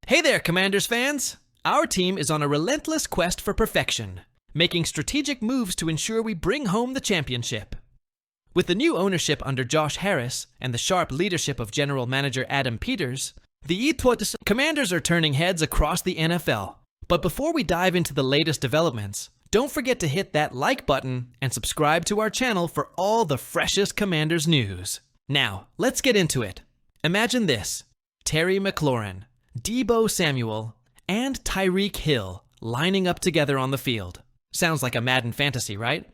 Hey there, Commanders fans! Our team is on a relentless quest for perfection, making strategic moves to ensure we bring home the championship. With the new ownership under Josh Harris and the sharp leadership of General Manager Adam Peters, the Commanders are turning heads across the NFL. But before we dive into the latest developments, don't forget to hit that like button and subscribe to our channel for all the freshest Commanders news. Now, let's get into it. Imagine this: Terry McLaurin, Deebo Samuel, and Tyreek Hill lining up together on the field. Sounds like a Madden fantasy, right?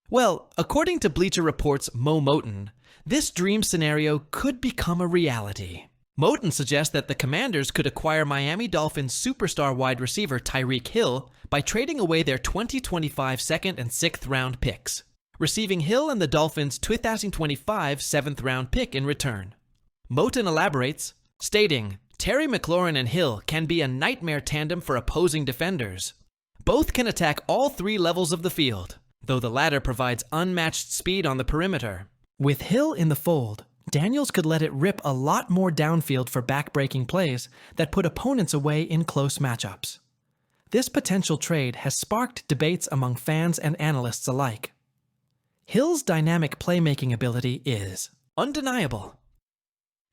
Well, according to Bleacher Report's Mo Moton, this dream scenario could become a reality. Moton suggests that the Commanders could acquire Miami Dolphins superstar wide receiver Tyreek Hill by trading away their 2025 second and 6th round picks, receiving Hill and the Dolphins' 2025 7th round pick in return. Moton elaborates, stating, "Terry McLaurin and Hill can be a nightmare tandem for opposing defenders. Both can attack all three levels of the field, though the latter provides unmatched speed on the perimeter. With Hill in the fold, Daniels could let it rip a lot more downfield for back-breaking plays that put opponents away in close matchups." This potential trade has sparked debates among fans and analysts alike. Hill's dynamic playmaking ability is undeniable.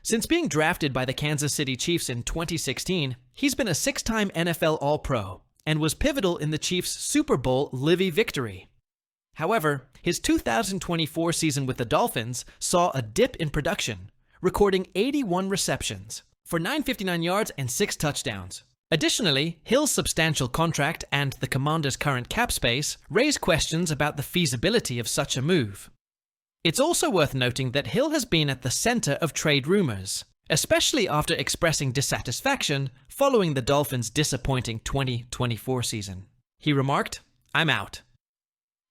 Since being drafted by the Kansas City Chiefs in 2016, he's been a 6-time NFL All-Pro and was pivotal in the Chiefs' Super Bowl Livy victory. However, his 2024 season with the Dolphins saw a dip in production, recording 81 receptions for 959 yards and 6 touchdowns. Additionally, Hill's substantial contract and the Commanders' current cap space raise questions about the feasibility of such a move. It's also worth noting that Hill has been at the center of trade rumors, especially after expressing dissatisfaction following the Dolphins' disappointing 2024 season. He remarked, "I'm out.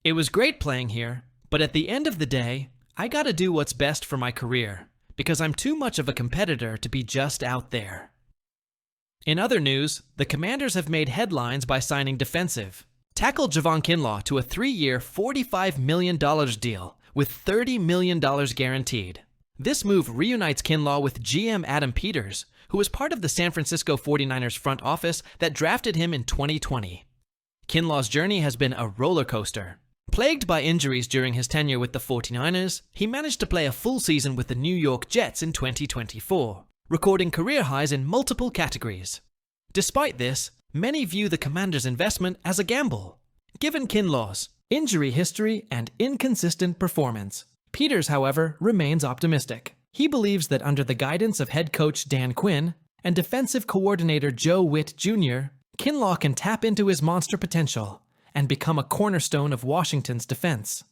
It was great playing here, but at the end of the day, I gotta do what's best for my career, because I'm too much of a competitor to be just out there." In other news, the Commanders have made headlines by signing defensive tackle Javon Kinlaw to a 3-year, $45 million deal with $30 million guaranteed. This move reunites Kinlaw with GM Adam Peters, who was part of the San Francisco 49ers front office that drafted him in 2020. Kinlaw's journey has been a roller coaster. Plagued by injuries during his tenure with the 49ers, he managed to play a full season with the New York Jets in 2024, recording career highs in multiple categories. Despite this, many view the Commanders' investment as a gamble. Given Kinlaw's injury history and inconsistent performance, Peters, however, remains optimistic. He believes that under the guidance of head coach Dan Quinn and defensive coordinator Joe Witt Jr., Kinlaw can tap into his monster potential and become a cornerstone of Washington's defense.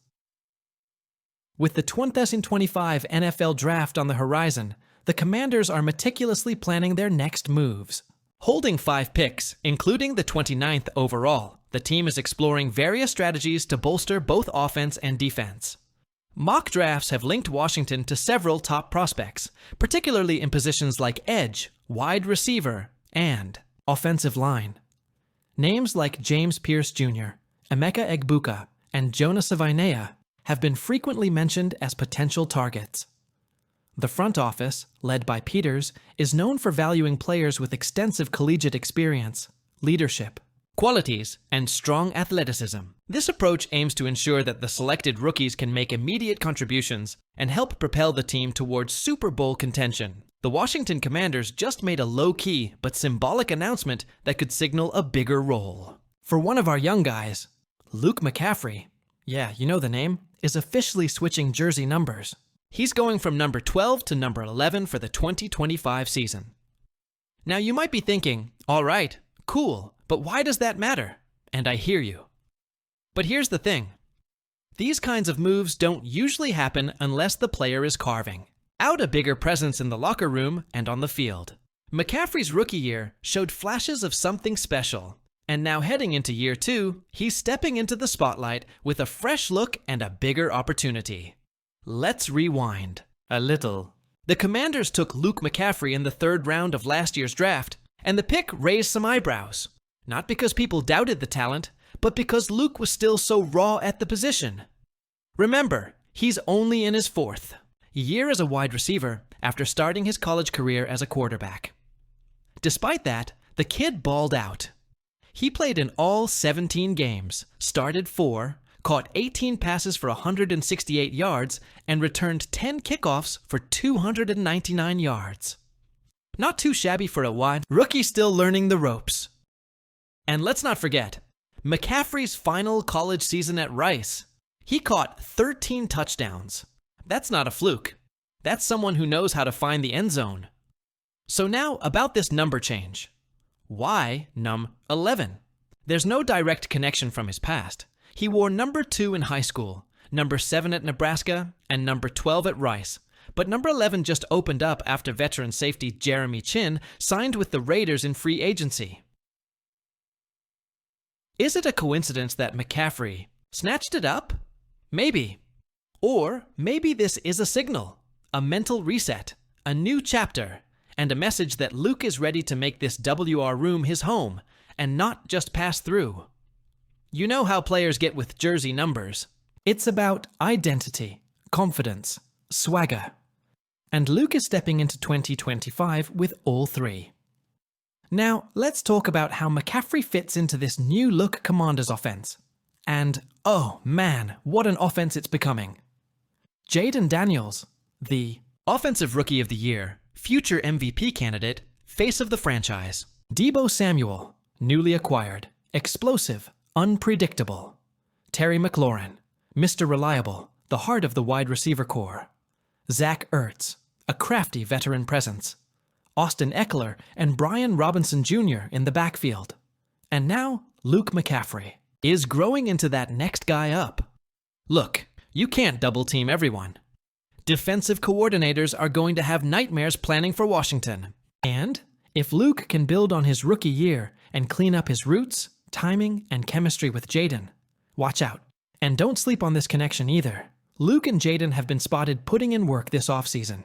With the 2025 NFL Draft on the horizon, the Commanders are meticulously planning their next moves. Holding 5 picks, including the 29th overall, the team is exploring various strategies to bolster both offense and defense. Mock drafts have linked Washington to several top prospects, particularly in positions like edge, wide receiver, and offensive line. Names like James Pierce Jr., Emeka Egbuka, and Jonah Savainea have been frequently mentioned as potential targets. The front office, led by Peters, is known for valuing players with extensive collegiate experience, leadership, qualities, and strong athleticism. This approach aims to ensure that the selected rookies can make immediate contributions and help propel the team towards Super Bowl contention. The Washington Commanders just made a low-key but symbolic announcement that could signal a bigger role. For one of our young guys, Luke McCaffrey, yeah, you know the name, is officially switching jersey numbers. He's going from number 12 to number 11 for the 2025 season. Now you might be thinking, all right, cool, but why does that matter? And I hear you. But here's the thing. These kinds of moves don't usually happen unless the player is carving out a bigger presence in the locker room and on the field. McCaffrey's rookie year showed flashes of something special, and now heading into year 2, he's stepping into the spotlight with a fresh look and a bigger opportunity. Let's rewind a little. The Commanders took Luke McCaffrey in the 3rd round of last year's draft, and the pick raised some eyebrows. Not because people doubted the talent, but because Luke was still so raw at the position. Remember, he's only in his 4th year as a wide receiver after starting his college career as a quarterback. Despite that, The kid balled out. He played in all 17 games, started 4, caught 18 passes for 168 yards, and returned 10 kickoffs for 299 yards. Not too shabby for a wide rookie still learning the ropes. And let's not forget, McCaffrey's final college season at Rice. He caught 13 touchdowns. That's not a fluke. That's someone who knows how to find the end zone. So now about this number change. Why num 11? There's no direct connection from his past. He wore number 2 in high school, number 7 at Nebraska, and number 12 at Rice. But number 11 just opened up after veteran safety Jeremy Chin signed with the Raiders in free agency. Is it a coincidence that McCaffrey snatched it up? Maybe. Or maybe this is a signal, a mental reset, a new chapter, and a message that Luke is ready to make this WR room his home and not just pass through. You know how players get with jersey numbers. It's about identity, confidence, swagger. And Luke is stepping into 2025 with all 3. Now, let's talk about how McCaffrey fits into this new look Commanders offense. And, oh man, what an offense it's becoming. Jayden Daniels, the Offensive Rookie of the Year, future MVP candidate, face of the franchise. Deebo Samuel, newly acquired, explosive, unpredictable. Terry McLaurin, Mr. Reliable, the heart of the wide receiver core. Zach Ertz, a crafty veteran presence. Austin Eckler and Brian Robinson Jr. in the backfield. And now, Luke McCaffrey is growing into that next guy up. Look, you can't double-team everyone. Defensive coordinators are going to have nightmares planning for Washington. And if Luke can build on his rookie year and clean up his roots, timing, and chemistry with Jayden, watch out. And don't sleep on this connection either. Luke and Jayden have been spotted putting in work this offseason.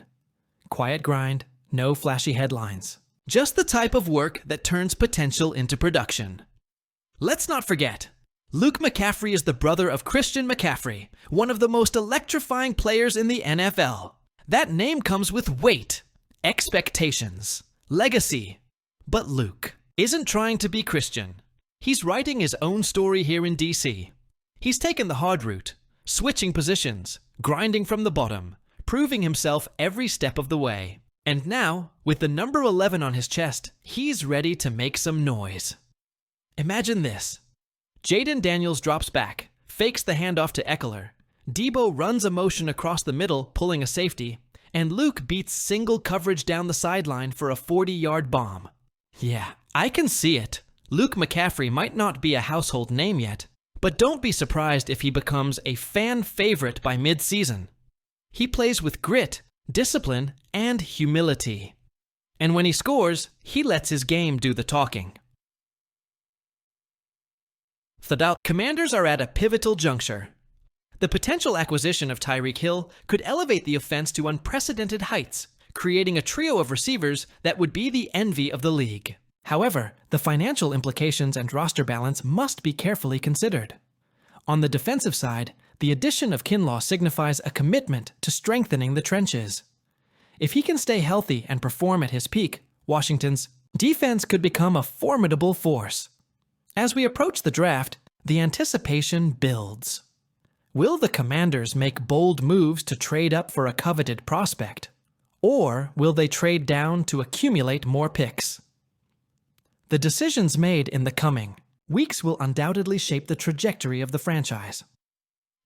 Quiet grind, no flashy headlines. Just the type of work that turns potential into production. Let's not forget, Luke McCaffrey is the brother of Christian McCaffrey, one of the most electrifying players in the NFL. That name comes with weight, expectations, legacy. But Luke isn't trying to be Christian. He's writing his own story here in DC. He's taken the hard route, switching positions, grinding from the bottom, proving himself every step of the way. And now, with the number 11 on his chest, he's ready to make some noise. Imagine this. Jayden Daniels drops back, fakes the handoff to Eckler. Deebo runs a motion across the middle, pulling a safety, and Luke beats single coverage down the sideline for a 40-yard bomb. Yeah, I can see it. Luke McCaffrey might not be a household name yet, but don't be surprised if he becomes a fan favorite by mid-season. He plays with grit, discipline, and humility. And when he scores, he lets his game do the talking. The Commanders are at a pivotal juncture. The potential acquisition of Tyreek Hill could elevate the offense to unprecedented heights, creating a trio of receivers that would be the envy of the league. However, the financial implications and roster balance must be carefully considered. On the defensive side, the addition of Kinlaw signifies a commitment to strengthening the trenches. If he can stay healthy and perform at his peak, Washington's defense could become a formidable force. As we approach the draft, the anticipation builds. Will the Commanders make bold moves to trade up for a coveted prospect? Or will they trade down to accumulate more picks? The decisions made in the coming weeks will undoubtedly shape the trajectory of the franchise.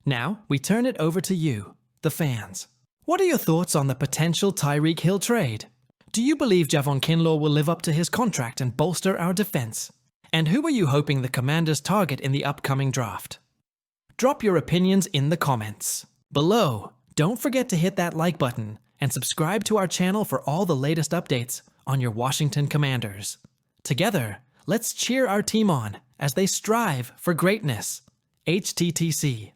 Now, we turn it over to you, the fans. What are your thoughts on the potential Tyreek Hill trade? Do you believe Javon Kinlaw will live up to his contract and bolster our defense? And who are you hoping the Commanders target in the upcoming draft? Drop your opinions in the comments below. Don't forget to hit that like button and subscribe to our channel for all the latest updates on your Washington Commanders. Together, let's cheer our team on as they strive for greatness. HTTC.